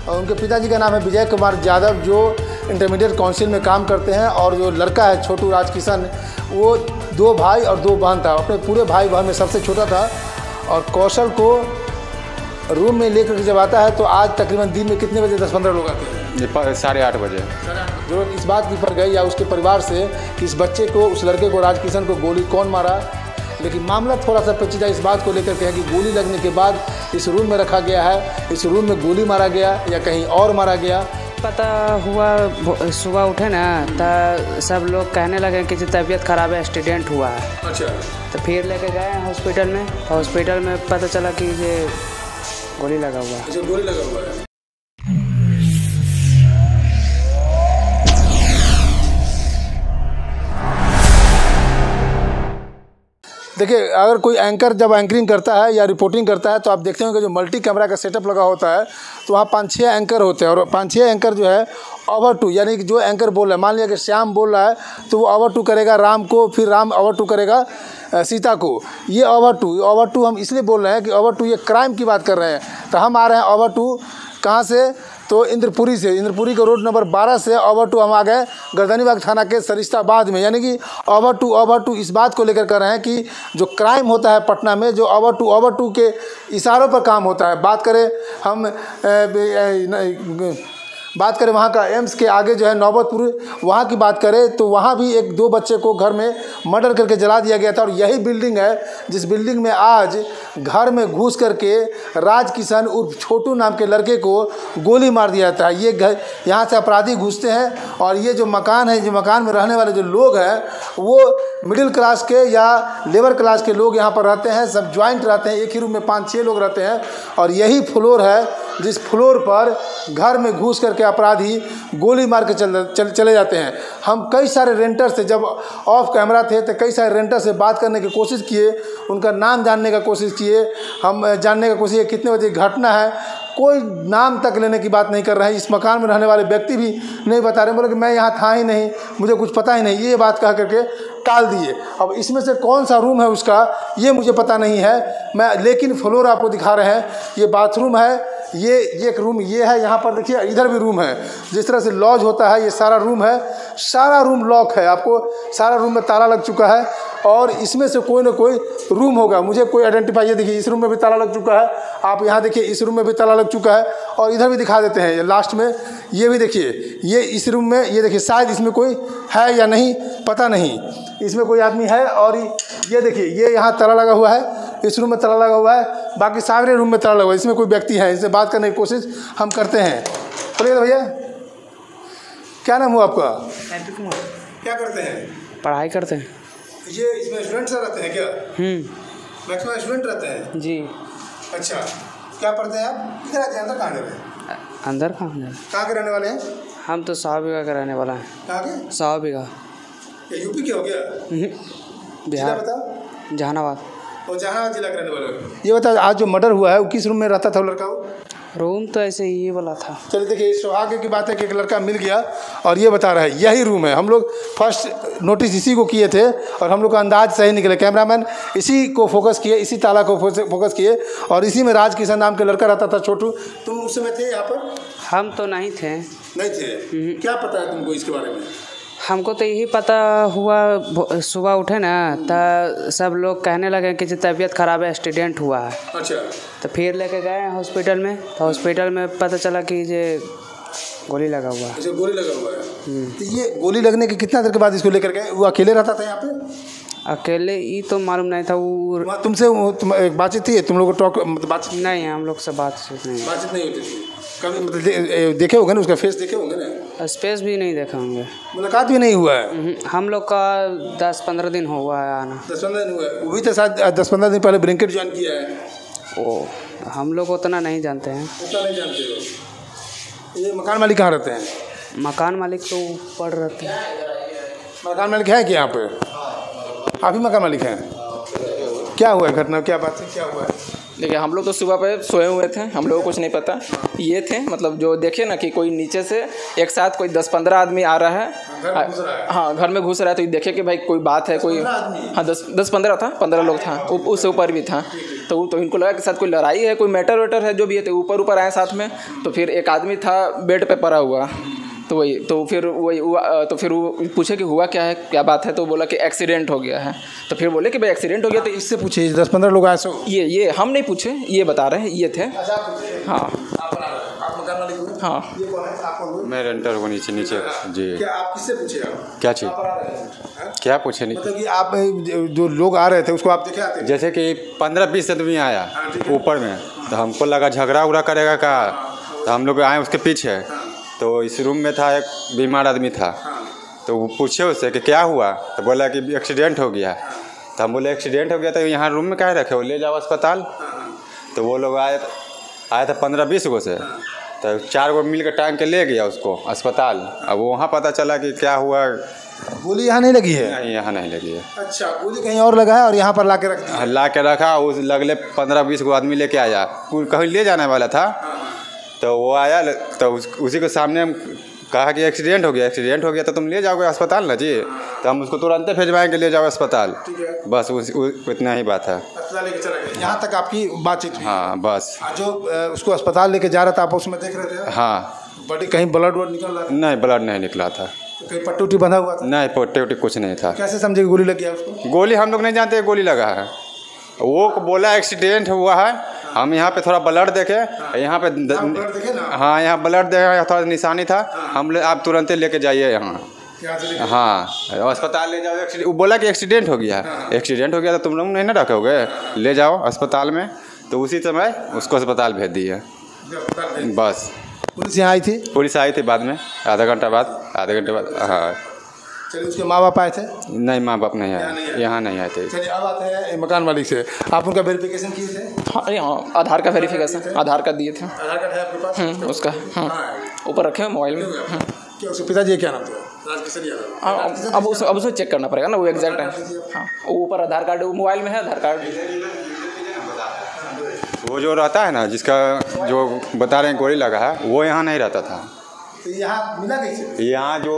और उनके पिताजी का नाम है विजय कुमार यादव, जो इंटरमीडिएट काउंसिल में काम करते हैं। और जो लड़का है छोटू राजकिशन, वो 2 भाई और 2 बहन था, अपने पूरे भाई बहन में सबसे छोटा था। और कौशल को रूम में लेकर के जब आता है तो आज तकरीबन दिन में कितने बजे 10-15 लोग आते हैं? 8:30 बजे। जरूरत इस बात की पड़ गई या उसके परिवार से कि इस बच्चे को, उस लड़के को, राजकिशन को गोली कौन मारा। लेकिन मामला थोड़ा सा पेचीदा इस बात को लेकर के है कि गोली लगने के बाद इस रूम में रखा गया है, इस रूम में गोली मारा गया या कहीं और मारा गया। पता हुआ सुबह उठे ना तो सब लोग कहने लगे कि जो तबीयत ख़राब है, एक्सीडेंट हुआ है। अच्छा। तो फिर लेके गए हॉस्पिटल में, हॉस्पिटल में पता चला कि ये गोली लगा हुआ है। जो गोली लगा हुआ है। देखिए, अगर कोई एंकर जब एंकरिंग करता है या रिपोर्टिंग करता है तो आप देखते होंगे जो मल्टी कैमरा का सेटअप लगा होता है तो वहाँ 5-6 एंकर होते हैं। और 5-6 एंकर जो है ओवर टू, यानी कि जो एंकर बोल रहा है, मान लिया कि श्याम बोल रहा है तो वो ओवर टू करेगा राम को, फिर राम ओवर टू करेगा सीता को। ये ओवर टू हम इसलिए बोल रहे हैं कि ओवर टू ये क्राइम की बात कर रहे हैं। तो हम आ रहे हैं ओवर टू कहाँ से, तो इंद्रपुरी से, इंद्रपुरी के रोड नंबर 12 से ओवर टू हम आ गए गर्दनीबाग थाना के सरिस्ताबाद में। यानी कि ओवर टू इस बात को लेकर कर रहे हैं कि जो क्राइम होता है पटना में, जो ओवर टू के इशारों पर काम होता है। बात करें वहाँ का एम्स के आगे जो है नौबतपुर, वहाँ की बात करें तो वहाँ भी 1-2 बच्चे को घर में मर्डर करके जला दिया गया था। और यही बिल्डिंग है जिस बिल्डिंग में आज घर में घुस करके राजकिशन उर्फ छोटू नाम के लड़के को गोली मार दिया जाता है। ये घर, यहाँ से अपराधी घुसते हैं और ये जो मकान है, जो मकान में रहने वाले जो लोग हैं वो मिडिल क्लास के या लेबर क्लास के लोग यहाँ पर रहते हैं, सब ज्वाइंट रहते हैं, एक ही रूम में 5-6 लोग रहते हैं। और यही फ्लोर है जिस फ्लोर पर घर में घुस करके अपराधी गोली मार के चले जाते हैं। हम कई सारे रेंटर से जब ऑफ कैमरा थे तो कई सारे रेंटर से बात करने की कोशिश किए, उनका नाम जानने का कोशिश किए, हम जानने का कोशिश किए कितने बजे घटना है। कोई नाम तक लेने की बात नहीं कर रहे हैं। इस मकान में रहने वाले व्यक्ति भी नहीं बता रहे, बोले कि मैं यहाँ था ही नहीं, मुझे कुछ पता ही नहीं, ये बात कह करके टाल दिए। अब इसमें से कौन सा रूम है उसका ये मुझे पता नहीं है, लेकिन फ्लोर आपको दिखा रहे हैं। ये बाथरूम है, ये एक रूम ये है, यहाँ पर देखिए इधर भी रूम है। जिस तरह से लॉज होता है ये सारा रूम है, सारा रूम लॉक है, आपको सारा रूम में ताला लग चुका है। और इसमें से कोई ना कोई रूम होगा, मुझे कोई आइडेंटिफाई, ये देखिए इस रूम में भी ताला लग चुका है, आप यहाँ देखिए इस रूम में भी ताला लग चुका है। और इधर भी दिखा देते हैं लास्ट में, ये भी देखिए, ये इस रूम में, ये देखिए शायद इसमें कोई है या नहीं पता नहीं, इसमें कोई आदमी है। और ये देखिए ये यहाँ ताला लगा हुआ है, इस रूम में ताला लगा हुआ है, बाकी सारे रूम में ताला लगा हुआ है। इसमें कोई व्यक्ति है, इससे बात करने की कोशिश हम करते हैं। बोलिए भैया, क्या नाम हुआ आपका? क्या करते हैं? पढ़ाई करते हैं। ये इसमें स्टूडेंट से रहते हैं क्या? मैक्सिमम स्टूडेंट रहते हैं जी। अच्छा, क्या पढ़ते हैं आप? किधर रहते हैं? अंदर कहाँ रहते हैं? अंदर कहाँ है? कहाँ के रहने वाले हैं? हम तो 100 बीघा का रहने वाला है। कहाँ के? 100 बीघा। ये यूपी के हो गया? बिहार। बताओ। जहानाबाद। और जहानाबाद जिला के रहने वाले हो। ये बताओ, आज जो मर्डर हुआ है वो किस रूम में रहता था वो लड़का? वो रूम तो ऐसे ही वाला था। चलिए देखिए, सौभाग्य की बात है कि एक लड़का मिल गया और ये बता रहा है यही रूम है। हम लोग फर्स्ट नोटिस इसी को किए थे और हम लोग का अंदाज सही निकले। कैमरामैन इसी को फोकस किए, इसी ताला को फोकस किए और इसी में राजकिशन नाम के लड़का रहता था छोटू। तुम उस समय थे यहाँ पर? हम तो नहीं थे। नहीं थे? क्या पता है तुमको इसके बारे में? हमको तो यही पता हुआ सुबह उठे ना तो सब लोग कहने लगे कि जो तबीयत ख़राब है, एक्सीडेंट हुआ है। अच्छा। तो फिर लेके गए हॉस्पिटल में, तो हॉस्पिटल में पता चला कि ये गोली लगा हुआ है। अच्छा, गोली लगा हुआ है। तो ये गोली लगने के कितना देर के बाद इसको लेकर गए? वो अकेले रहता था यहाँ पे? अकेले ही तो मालूम नहीं था। वो तुमसे बातचीत थी? तुम लोग को बातचीत नहीं, हम लोग से बातचीत नहीं होती थी कभी? मतलब देखे होंगे ना, उसका फेस देखे होंगे ना? स्पेस भी नहीं देखा होंगे, मुलाकात भी नहीं हुआ है। हम लोग का 10-15 दिन हुआ है आना। 10-15 दिन हुआ है? वो भी तो शायद 10-15 दिन पहले ब्लिंकिट ज्वाइन किया है। ओ, हम लोग उतना नहीं जानते हैं। उतना नहीं जानते हो? ये मकान मालिक कहाँ रहते हैं? मकान मालिक तो ऊपर रहते हैं। मकान मालिक है कि यहाँ पे? आप ही मकान मालिक हैं? क्या हुआ है घटना, क्या बात है, क्या हुआ है? देखिए, हम लोग तो सुबह पे सोए हुए थे, हम लोगों को कुछ नहीं पता। ये थे मतलब जो देखे ना कि कोई नीचे से एक साथ कोई 10-15 आदमी आ रहा है। हाँ, घर में घुस रहा है। तो ये देखे कि भाई कोई बात है, कोई। हाँ, 10-15 था, 15 लोग था, उससे ऊपर भी था। तो इनको लगा कि साथ कोई लड़ाई है, कोई मैटर वेटर है, जो भी है। तो ऊपर आए साथ में, तो फिर एक आदमी था बेड पे पड़ा हुआ, तो फिर वो पूछे कि हुआ क्या है, क्या बात है, तो बोला कि एक्सीडेंट हो गया है। तो फिर बोले कि भाई एक्सीडेंट हो गया, तो इससे पूछे 10-15 लोग आए। ये हम नहीं पूछे, ये बता रहे हैं, ये थे। हाँ हाँ, मैं रेंटर हूँ नीचे जी। क्या आप किससे पूछे? क्या चीज़? क्या पूछे? नहीं, मतलब कि आप जो लोग आ रहे थे उसको आप देखे आते हैं? जैसे कि 15-20 आदमी आया ऊपर में, तो हमको लगा झगड़ा उगड़ा करेगा का, तो हम लोग आए उसके पीछे। तो इस रूम में था एक बीमार आदमी था, तो वो पूछे उससे कि क्या हुआ, तो बोला कि एक्सीडेंट हो गया। तो हम बोले एक्सीडेंट हो गया तो यहाँ रूम में काहे रखे हो, ले जाओ अस्पताल। तो वो लोग आए था 15-20 गो से, तो 4 गो मिल के टांग के ले गया उसको अस्पताल। अब वहाँ पता चला कि क्या हुआ। गोली यहाँ नहीं लगी है? नहीं, यहाँ नहीं लगी है। अच्छा, गोली कहीं और लगा है और यहाँ पर ला के रखा। उस लगले 15-20 गो आदमी लेके आया, कहीं ले जाने वाला था। तो वो आया, तो उसी के सामने हम कहा कि एक्सीडेंट हो गया तो तुम ले जाओगे अस्पताल ना जी। तो हम उसको तुरंत भेजवाएंगे, ले जाओ अस्पताल। बस इतना ही बात है। अस्पताल लेके चला गया। यहाँ तक आपकी बातचीत हुई? हाँ, बस। जो उसको अस्पताल लेके जा रहा था, आप उसमें देख रहे थे? हाँ। बॉडी कहीं ब्लड निकल रहा था? नहीं, ब्लड नहीं निकला था। कहीं पट्टी उट्टी बंधा हुआ था? नहीं, पट्टी कुछ नहीं था। कैसे समझे गोली लग गया उसको? गोली हम लोग नहीं जानते गोली लगा है। वो बोला एक्सीडेंट हुआ है। हम यहाँ पे थोड़ा ब्लड देखे, यहाँ पे हाँ, यहाँ ब्लड देखा, थोड़ा निशानी था। हम आप तुरंत लेके जाइए यहाँ। हाँ, अस्पताल ले जाओ। वो बोला कि एक्सीडेंट हो गया। एक्सीडेंट हो गया तो तुम लोग नहीं ना रखोगे, ले जाओ अस्पताल में। तो उसी समय उसको अस्पताल भेज दिए। बस। पुलिस यहाँ आई थी? पुलिस आई थी बाद में, आधे घंटे बाद। हाँ। चलिए, उसके माँ बाप आए थे? नहीं, माँ बाप नहीं आए, यहाँ नहीं आए थे। चलिए, अब आते हैं मकान मालिक से। आप उनका वेरिफिकेशन किए थे? हाँ, आधार का वेरिफिकेशन, आधार कार्ड दिए थे। आधार कार्ड है आपके पास? उसका ऊपर रखे मोबाइल में। क्या उसके पिताजी क्या नाम था? राजकिशन यादव। अब उसे चेक करना पड़ेगा ना, वो एग्जैक्ट है। हाँ, ऊपर आधार कार्ड मोबाइल में है, आधार कार्ड। वो जो रहता है ना, जिसका जो बता रहे हैं गोली लगा है, वो यहाँ नहीं रहता था। तो यहाँ मिला कैसे? यहाँ जो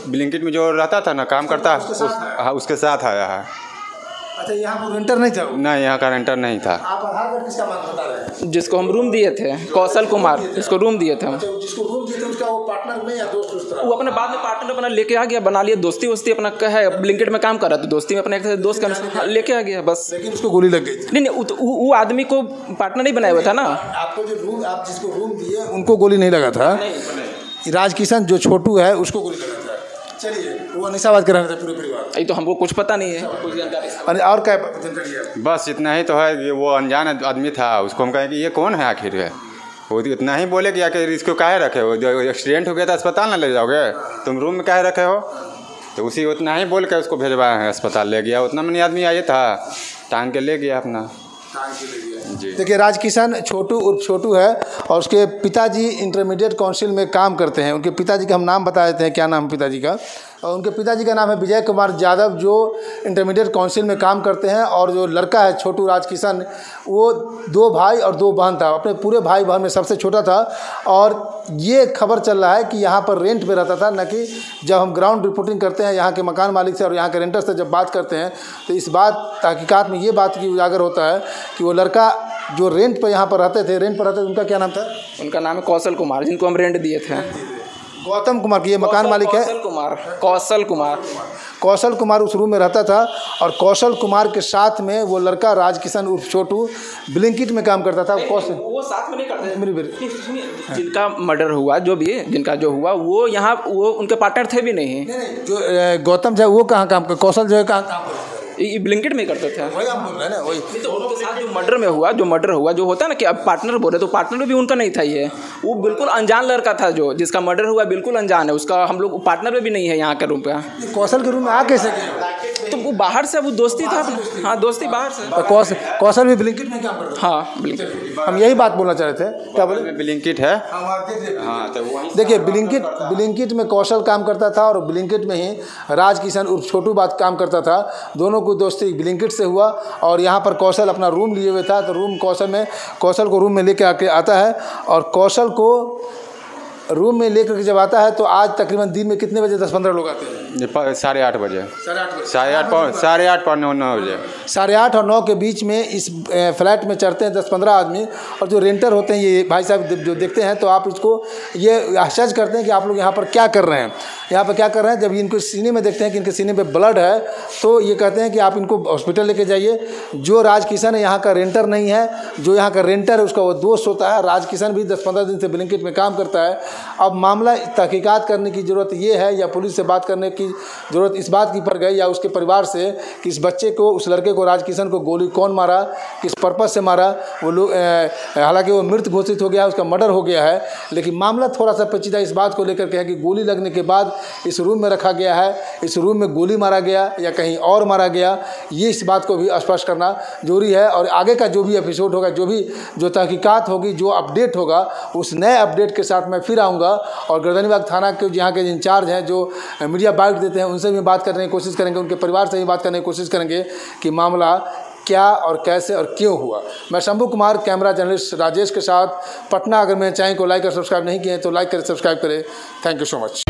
ब्लिंकिट में जो रहता था ना, काम करता, हाँ, उसके साथ आया है। अच्छा, यहाँ पर रेंटर नहीं था? नहीं, यहाँ का रेंटर नहीं था। आप आधार कार्ड किसका मांग बता रहे हैं? जिसको हम रूम दिए थे, कौशल कुमार, जिसको रूम दिए थे हम। जिसको रूम दिए थे उसका वो पार्टनर में या दोस्त? उस तरह वो अपने बाद में पार्टनर अपना लेके आ गया, बना लिया दोस्ती वोस्ती अपना। है ब्लिंकिट में काम कर रहा था, दोस्ती में अपने एक दोस्त का लेके आ गया बस। लेकिन उसको गोली लग गई? नहीं, वो आदमी को पार्टनर नहीं बनाया हुआ था ना। आपको जो रूम, आप जिसको रूम दिए उनको गोली नहीं लगा था? राजकिशन जो छोटू है उसको गोली लगा था। चलिए, वो अनिसाबाद के रहने थे पूरे परिवार? ये तो हमको कुछ पता नहीं है, कुछ जानकारी। और क्या जानकारी है? बस इतना ही तो है कि वो अनजान आदमी था। उसको हम कहें कि ये कौन है आखिर है। वो इतना ही बोले कि आखिर इसको काहे रखे हो, एक्सीडेंट हो गया था अस्पताल ना ले जाओगे, तुम रूम में काहे रखे हो। तो उसी उतना ही बोल के उसको भेजवाए हैं, अस्पताल ले गया। उतना में आदमी आया था, टांग के ले गया अपना। देखिए, राजकिशन छोटू उर्फ छोटू है और उसके पिताजी इंटरमीडिएट काउंसिल में काम करते हैं। उनके पिताजी का हम नाम बता देते हैं, क्या नाम है पिताजी का। और उनके पिताजी का नाम है विजय कुमार यादव, जो इंटरमीडिएट काउंसिल में काम करते हैं। और जो लड़का है छोटू राजकिशन, वो 2 भाई और 2 बहन था। अपने पूरे भाई बहन में सबसे छोटा था। और ये खबर चल रहा है कि यहाँ पर रेंट पे रहता था, न कि जब हम ग्राउंड रिपोर्टिंग करते हैं यहाँ के मकान मालिक से और यहाँ के रेंटर से जब बात करते हैं, तो इस बात तहकीकात में ये बात की उजागर होता है कि वो लड़का जो रेंट पर यहाँ पर रहते थे, उनका क्या नाम था? उनका नाम है कौशल कुमार, जिनको हम रेंट दिए थे। गौतम कुमार की ये मकान मालिक है? कौशल कुमार उस रूम में रहता था। और कौशल कुमार के साथ में वो लड़का राजकिशन उर्फ छोटू ब्लिंकिट में काम करता था। वो साथ में नहीं करते। जिनका मर्डर हुआ, जो भी जिनका जो हुआ, वो यहाँ वो उनके पार्टनर थे भी नहीं। जो गौतम जो है वो कहाँ काम कर, कौशल जो है कहाँ काम करता है? ब्लिंकिट में करते थे। वही हम बोल रहे हैं ना, वही। तो उनके साथ जो मर्डर हुआ जो होता है ना कि अब पार्टनर बोले, तो पार्टनर भी उनका नहीं था। ये वो बिल्कुल अनजान लड़का था, जो जिसका मर्डर हुआ बिल्कुल अनजान है। उसका हम लोग पार्टनर में भी नहीं है यहाँ के रूम पे। कौशल के रूम में आ कैसे गए? तो वो बाहर से, वो दोस्ती था। हाँ, दोस्ती बाहर से। कौशल भी ब्लिंकिट में काम करता है? हाँ, ब्लिंकिट। हम यही बात बोलना चाह रहे थे। क्या बोले? ब्लिंकिट है। हाँ, तो देखिए, ब्लिंकिट में कौशल काम करता था और ब्लिंकिट में ही राजकिशन उर्फ छोटू बात काम करता था। दोनों को दोस्ती ब्लिंकिट से हुआ। और यहाँ पर कौशल अपना रूम लिए हुए था, तो कौशल को रूम में लेके आके आता है। और कौशल को रूम में लेकर के जब आता है, तो आज तकरीबन दिन में कितने बजे 10-15 लोग आते हैं? साढ़े 8 बजे, 8:30 पौने 9 बजे। 8:30 और 9 के बीच में इस फ्लैट में चढ़ते हैं 10-15 आदमी, और जो रेंटर होते हैं ये भाई साहब जो देखते हैं तो आप इसको ये आश्चर्य करते हैं कि आप लोग यहाँ पर क्या कर रहे हैं, यहाँ पर क्या कर रहे हैं। जब इनको सीने में देखते हैं कि इनके सीने पे ब्लड है तो ये कहते हैं कि आप इनको हॉस्पिटल लेके जाइए। जो राजकिशन है यहाँ का रेंटर नहीं है, जो यहाँ का रेंटर है उसका वो दोस्त होता है। राजकिशन भी 10-15 दिन से ब्लिंकिट में काम करता है। अब मामला तहकीकात करने की ज़रूरत ये है या पुलिस से बात करने की ज़रूरत इस बात की पड़ गई या उसके परिवार से कि इस बच्चे को, उस लड़के को, राजकिशन को गोली कौन मारा, किस पर्पज़ से मारा। वो लोग हालांकि वो मृत घोषित हो गया है, उसका मर्डर हो गया है, लेकिन मामला थोड़ा सा पेचीदा इस बात को लेकर के है कि गोली लगने के बाद इस रूम में रखा गया है, इस रूम में गोली मारा गया या कहीं और मारा गया, ये इस बात को भी स्पष्ट करना जरूरी है। और आगे का जो भी एपिसोड होगा, जो तहकीकात होगी, जो अपडेट होगा, उस नए अपडेट के साथ मैं फिर आऊँगा। और गर्दनीबाग थाना के यहाँ के इंचार्ज हैं जो मीडिया बाइट देते हैं, उनसे भी बात करने की कोशिश करेंगे, उनके परिवार से भी बात करने की कोशिश करेंगे कि मामला क्या और कैसे और क्यों हुआ। मैं शंभू कुमार, कैमरा जर्नलिस्ट राजेश के साथ, पटना। अगर मेरे चैनल को लाइक और सब्सक्राइब नहीं किए हैं तो लाइक करें, सब्सक्राइब करें। Thank you so much.